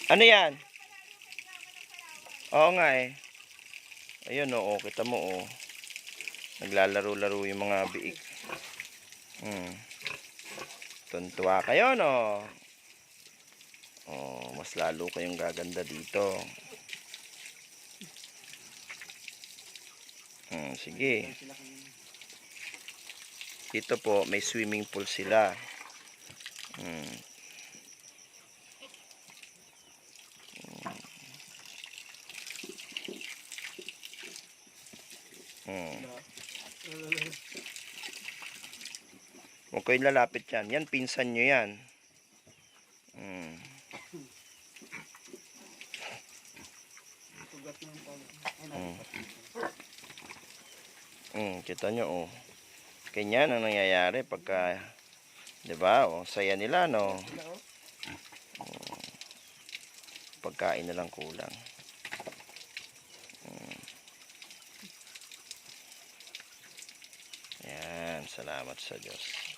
Ano yan? Oo nga eh. Ayun oo, kita mo oh. Naglalaro-laro yung mga biik. Tuntua kayo no. Oh, mas lalo kayong gaganda dito. Sige. Dito po may swimming pool sila. Huwag kayong lalapit yan. Yan, pinsan nyo yan. Kita nyo, oh. Ganyan ang nangyayari pagka, diba, oh, saya nila, no? Pagkain na lang kulang. Yan, salamat sa Diyos.